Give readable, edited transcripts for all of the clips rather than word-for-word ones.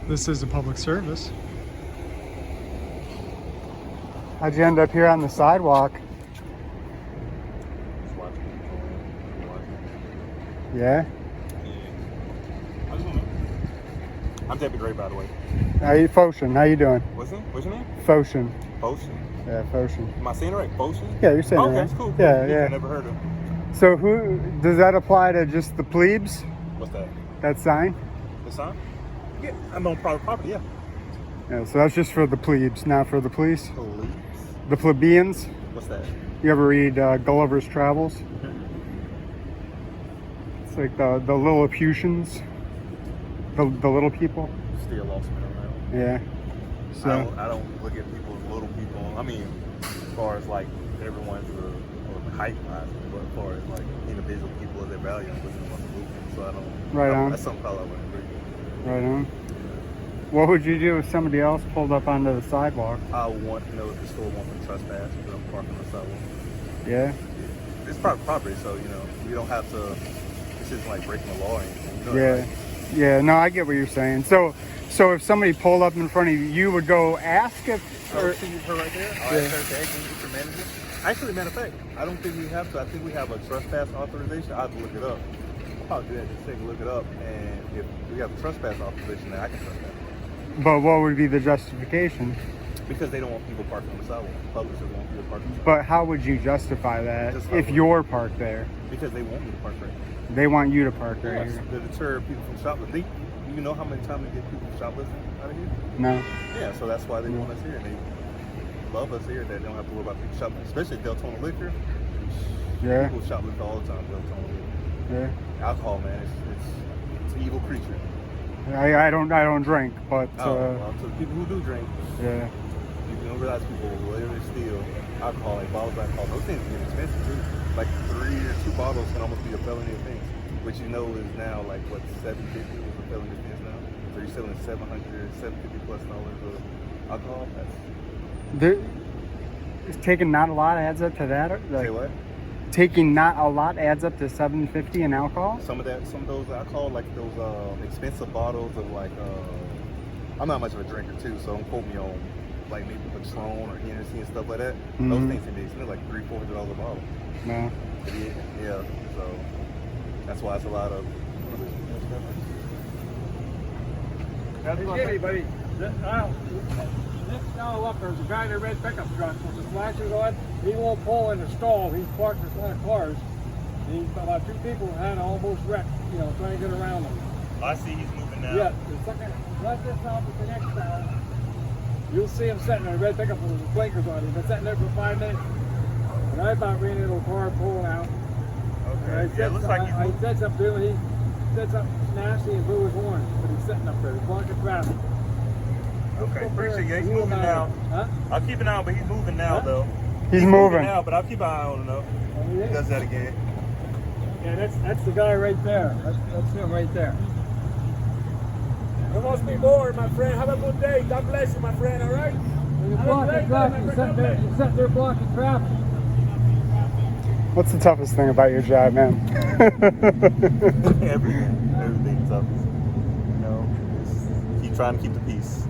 This is a public service. How'd you end up here on the sidewalk? Just watching people. Yeah? I just want to. I'm Deputy Gray, by the way. Foshin, how you doing? What's your name? Foshin. Foshin. Yeah, Foshin. Am I saying it right? Foshin? Yeah, you're saying it okay, right. that's cool. Yeah, yeah. I never heard of. So who does that apply to? Just the plebes? What's that? That sign? The sign? Yeah, I'm on private property. Yeah. Yeah, so that's just for the plebes, not for the police. Police. The plebeians. What's that? You ever read Gulliver's Travels? It's like the Lilliputians, the little people. Still lost me on that. Yeah. So I don't look at people as little people. I mean, as far as like everyone's height wise, but as far as like individual people as their value, I'm looking at them as movement. So I don't. Right on. That's something probably I wouldn't agree. right on. What would you do if somebody else pulled up onto the sidewalk? I want to know if the store wants to trespass because I'm parking on the sidewalk. Yeah. It's private property, so we don't have to. This isn't like breaking the law or anything. Yeah. Like, Yeah. No, I get what you're saying. So if somebody pulled up in front of you, you would go ask if. or see her right there. I'll ask her to hey, can you get your manager? Actually, matter of fact, I don't think we have to. I think we have a trespass authorization. I'll have to look it up. I'll probably do that. Just take a look it up, and if we have a trespass authorization, then I can trespass. But what would be the justification? Because they don't want people parking on the sidewalk. Public doesn't want people parking on the sidewalk. But how would you justify that Just if how- you're parked there? Because they want me to park right here. They want you to park right Yes, here. to deter people from shoplifting. You know how many times they get people from shoplifting out of here? No. Yeah, so that's why they want us here, and they love us here. That they don't have to worry about people shoplifting, especially Daytona liquor. Yeah. People shoplift all the time. Daytona liquor. Yeah. Alcohol, man, it's an evil creature. I don't drink, but Well, to the people who do drink, yeah. you don't realize people will literally steal alcohol, like bottles of alcohol. Those things get expensive too. Like 3 or 2 bottles can almost be a felony offense, which you know is now like what $750 is a felony offense now. So you're selling $750 plus of alcohol. Taking not a lot adds up to that. Say what? Taking not a lot adds up to $750 in alcohol. Some of those alcohol, like those expensive bottles of like. I'm not much of a drinker too, so don't quote me on like maybe Patron or Hennessy and stuff like that. Mm-hmm. Those things can be expensive, like $300-$400 a bottle. No. Yeah, so that's why it's a lot of. Hey, buddy. Next now up, there's a guy in a red pickup truck with the flashers on. He won't pull in the stall. He's parked in front of cars. He's about 2 people had almost wrecked, trying to get around him. I see he's moving now. Yeah, the second, right this now with the next town, you'll see him sitting in a red pickup with his blinkers on. He's been sitting there for 5 minutes. And I about ran into a car pulling out. Okay. Yeah, it looks like he's I moving. said something to him. He said something nasty and blew his horn. But he's sitting up there. He's blocking traffic. Okay, appreciate it. He's moving now. Huh? I'll keep an eye on, but he's moving now though. He's moving. now, but I'll keep an eye on him though. Oh, yeah. He does that again. Yeah, that's the guy right there. That's him right there. There must be more, my friend. Have a good day. God bless you, my friend. All right. You're blocking traffic. You're sitting there blocking traffic. What's the toughest thing about your job, man? Everything's up. Just keep trying to keep the peace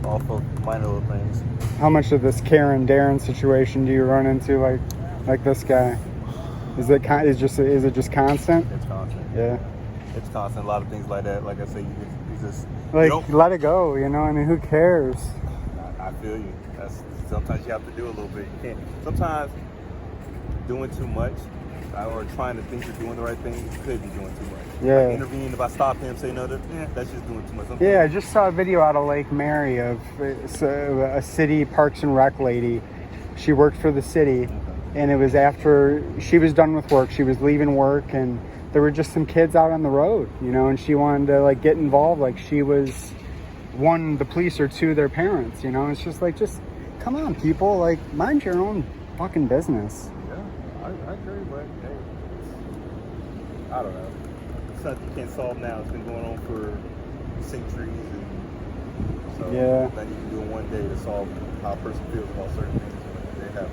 off of minor little things. How much of this Karen Darren situation do you run into, like this guy? Is it just constant? It's constant. Yeah. It's constant. A lot of things like that. Like I say, you just Let it go. I mean, who cares? I feel you. Sometimes you have to do a little bit. You can't. Sometimes doing too much or trying to think you're doing the right thing, you could be doing too much. Yeah. Like intervene. If I stop him, say no, that's just doing too much. Sometimes, Yeah, I just saw a video out of Lake Mary of a city Parks and Rec lady. She worked for the city, and it was after she was done with work. She was leaving work, and there were just some kids out on the road, and she wanted to get involved. Like she was, 1, the police, or 2, their parents. It's just just come on, people, mind your own fucking business. I agree, but hey, I don't know. It's something you can't solve now. It's been going on for centuries, and so Yeah. nothing you can do in one day to solve how a person feels about certain things. They happen.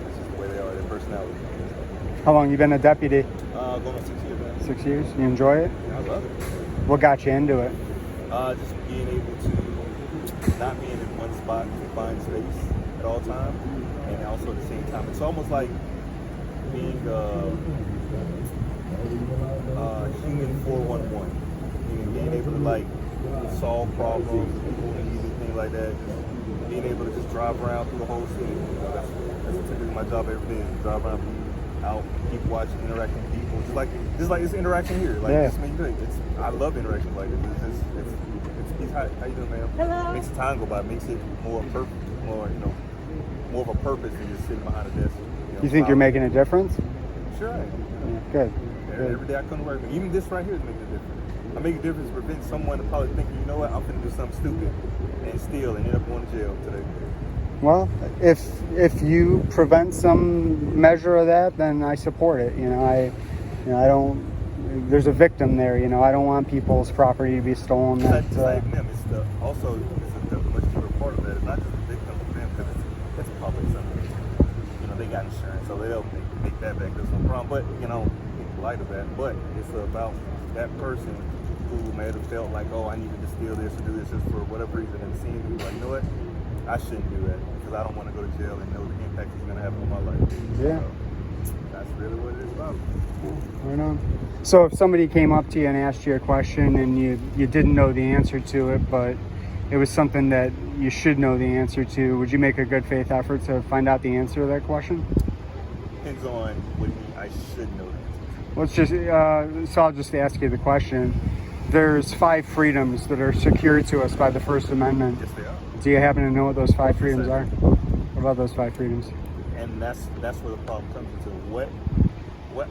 It's just the way they are, their personality. How long you been a deputy? Going on 6 years, man. 6 years. You enjoy it? Yeah, I love it. What got you into it? Just being able to not being in one spot, confined space at all times, and also at the same time, it's almost like being human 411, being able to like solve problems, people need things like that. Just being able to just drive around through the whole city. You know, that's typically my job every day. Drive around, out, keep watching, interacting with people. Just like this interaction here. Like this makes it. I love interactions like this. It's how you doing, man? Hello. Makes the time go by. Makes it more perfect, more more of a purpose than just sitting behind a desk. You think you're making a difference? Sure I am. Yeah, good. Every day I come to work, even this right here is making a difference. I make a difference to prevent someone to probably think, you know what, I'm going to do something stupid and steal and end up going to jail today. Well, if you prevent some measure of that, then I support it. I don't. There's a victim there. I don't want people's property to be stolen. It's like them. It's the much deeper part of that. It's not just the victim of them, because it's public something. They got insurance, so they'll make that back. There's no problem. But in light of that, but it's about that person who may have felt like, oh, I needed to steal this or do this just for whatever reason, and seeing me like, you know what, I shouldn't do that because I don't want to go to jail and know the impact it's going to have on my life. Yeah. So that's really what it is about. Right on. So if somebody came up to you and asked you a question and you didn't know the answer to it, but it was something that you should know the answer to, would you make a good faith effort to find out the answer to that question? Depends on what I should know that. Let's just, so I'll just ask you the question. There's 5 freedoms that are secured to us by the First Amendment. Yes, they are. Do you happen to know what those 5 freedoms are? What about those 5 freedoms? And that's where the problem comes into what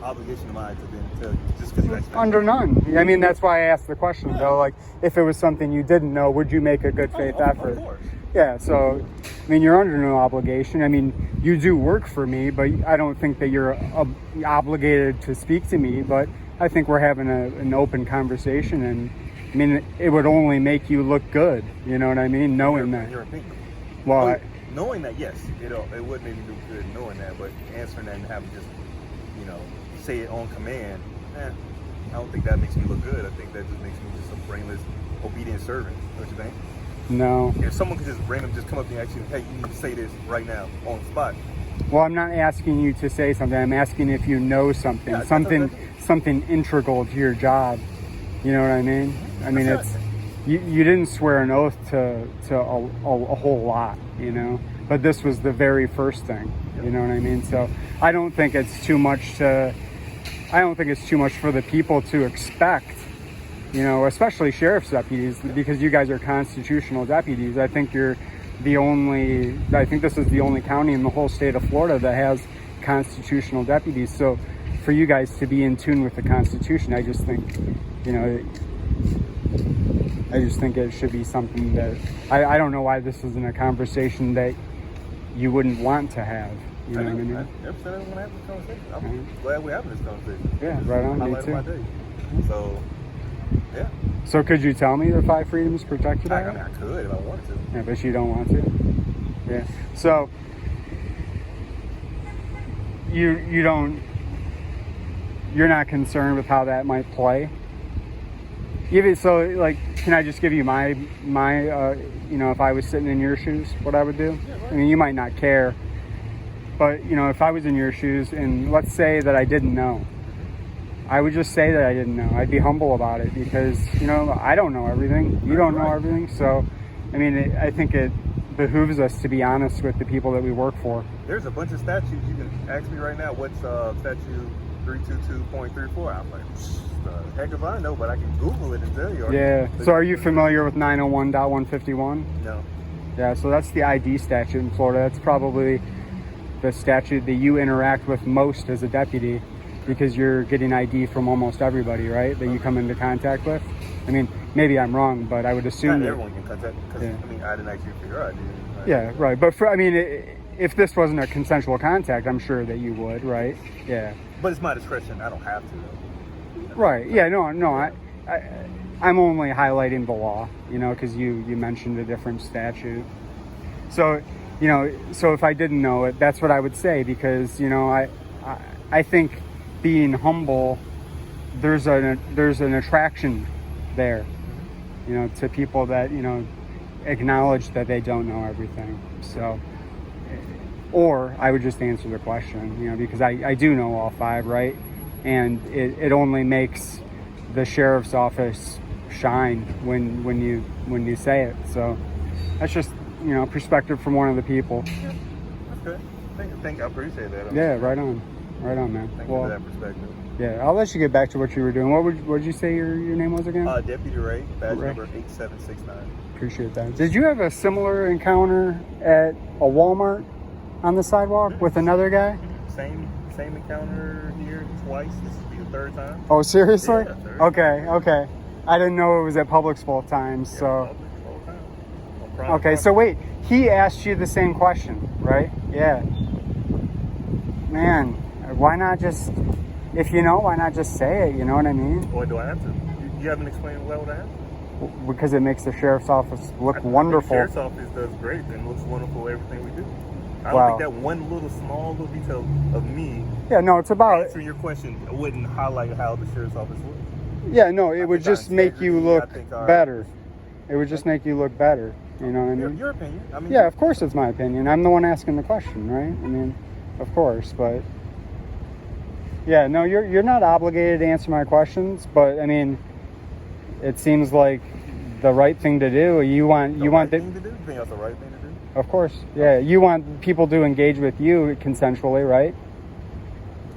obligation am I to then tell you? Just because you actually Under none. I mean, that's why I asked the question, though. Like, if it was something you didn't know, would you make a good faith effort? Of course. Yeah, so, I mean, you're under no obligation. I mean, you do work for me, but I don't think that you're obligated to speak to me, but I think we're having an open conversation, and, I mean, it would only make you look good, you know what I mean, knowing that. Your opinion. Well, knowing that, yes, it would make me do good knowing that, but answering that and having just, say it on command, I don't think that makes me look good. I think that just makes me just a brainless, obedient servant. Don't you think? No. If someone could just randomly just come up to you and ask you, hey, you need to say this right now on the spot. Well, I'm not asking you to say something. I'm asking if you know something, Yeah, something integral to your job. You know what I mean? I mean, it's you didn't swear an oath to a whole lot, but this was the very first thing. You know what I mean? So I don't think it's too much for the people to expect, especially sheriff's deputies, because you guys are constitutional deputies. I think this is the only county in the whole state of Florida that has constitutional deputies. So for you guys to be in tune with the Constitution, I just think, it should be something that, I don't know why this isn't a conversation that you wouldn't want to have. You know what I mean? I never said I didn't want to have this conversation. I'm glad we're having this conversation. Yeah, right on. Me too. My day. So, yeah. So could you tell me the 5 freedoms protected? I could if I wanted to. Yeah, but you don't want to. Yeah. So you're not concerned with how that might play. Even so, like, can I just give you my if I was sitting in your shoes, what I would do? Yeah, right. I mean, you might not care. But, if I was in your shoes and let's say that I didn't know, I would just say that I didn't know. I'd be humble about it because, I don't know everything. You don't know everything. So, I mean, I think it behooves us to be honest with the people that we work for. There's a bunch of statutes. You can ask me right now, what's statute 322.34? I'm like, the heck if I know, but I can Google it and tell you. Yeah. So are you familiar with 901.151? No. Yeah, so that's the ID statute in Florida. That's probably the statute that you interact with most as a deputy because you're getting ID from almost everybody, right? That you come into contact with. I mean, maybe I'm wrong, but I would assume not everyone can contact because I didn't actually figure out. Yeah, right. But if this wasn't a consensual contact, I'm sure that you would, right? Yeah. But it's my discretion. I don't have to. Right. Yeah. No. I'm only highlighting the law, because you mentioned a different statute. So. So if I didn't know it, that's what I would say because, I think being humble, there's an attraction there. to people that, acknowledge that they don't know everything. So, or I would just answer the question, because I do know all 5, right? And it only makes the sheriff's office shine when you say it. So that's just, perspective from one of the people. Yeah, that's good. Thank I appreciate that. Yeah, right on, man. Thank you for that perspective. Yeah, I'll let you get back to what you were doing. What would you say your name was again? Deputy Ray, badge Ray. number 8769. Appreciate that. Did you have a similar encounter at a Walmart on the sidewalk with another guy? Same encounter here twice. This will be the 3rd time. Oh, seriously? Yeah, third. Okay. I didn't know it was at Publix both times, Yeah, so. public the whole time. On private Okay, so wait, he asked you the same question, right? Yeah. Man, why not just, if you know, why not just say it, you know what I mean? Or do I have to? You haven't explained why would I have to? Because it makes the sheriff's office look I think wonderful. the sheriff's office does great and looks wonderful everything we do. I don't Wow. think that one small little detail of me Yeah, no, it's about, answering your question wouldn't highlight how the sheriff's office looks. yeah, no, it would think our just make you integrity, I look think our- better. It would just make you look better, you know what I mean? Your opinion. I mean, Yeah, of course it's my opinion. I'm the one asking the question, right? I mean, of course, but yeah, no, you're not obligated to answer my questions, but I mean, it seems like the right thing to do. You want thing to do? You think that's the right thing to do? of course, yeah. You want people to engage with you consensually, right?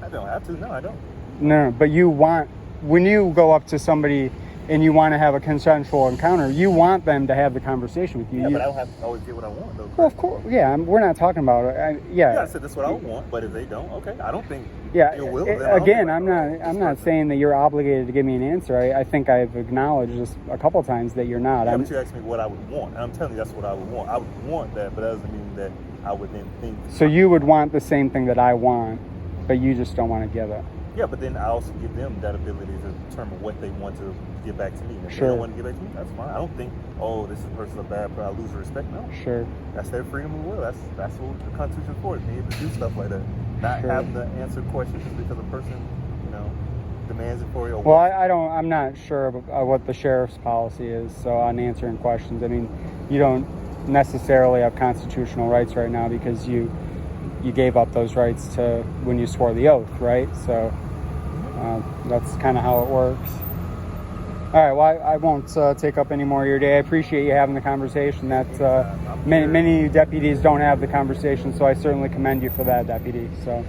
I don't have to. No, I don't. No, but you want, when you go up to somebody and you want to have a consensual encounter, you want them to have the conversation with you. Yeah, but I don't have to always get what I want, though. Well, of course, yeah. We're not talking about it. Yeah, I said that's what I would want, but if they don't, okay. I don't think Yeah. ill will. Then I don't Again, think I'm like, not. I'm not saying that you're obligated to give me an answer. I think I've acknowledged this a couple times that you're not. Yeah, but you asked me what I would want, and I'm telling you that's what I would want. I would want that, but that doesn't mean that I would then think. So you would want the same thing that I want, but you just don't want to give it. Yeah, but then I also give them that ability to determine what they want to give back to me. And if Sure. they don't want to give back to me, that's fine. I don't think, oh, this person's a bad person, I lose respect. No. Sure. That's their freedom of will. That's what the Constitution is for, being able to do stuff like that. Not Sure. having to answer questions just because a person, demands it for you. Or Well, I'm not sure of what the sheriff's policy is. So on answering questions, I mean, you don't necessarily have constitutional rights right now because you gave up those rights to when you swore the oath, right? So that's kind of how it works. All right, well, I won't take up any more of your day. I appreciate you having the conversation. Many deputies don't have the conversation, so I certainly commend you for that, deputy. So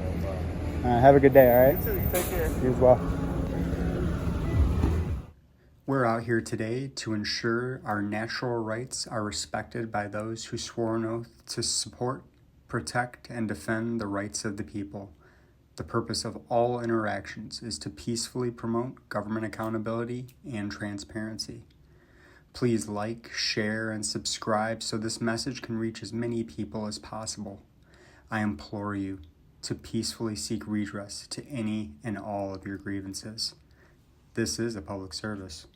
have a good day, all right? You too. You take care. You as well. We're out here today to ensure our natural rights are respected by those who swore an oath to support, protect, and defend the rights of the people. The purpose of all interactions is to peacefully promote government accountability and transparency. Please like, share, and subscribe so this message can reach as many people as possible. I implore you to peacefully seek redress to any and all of your grievances. This is a public service.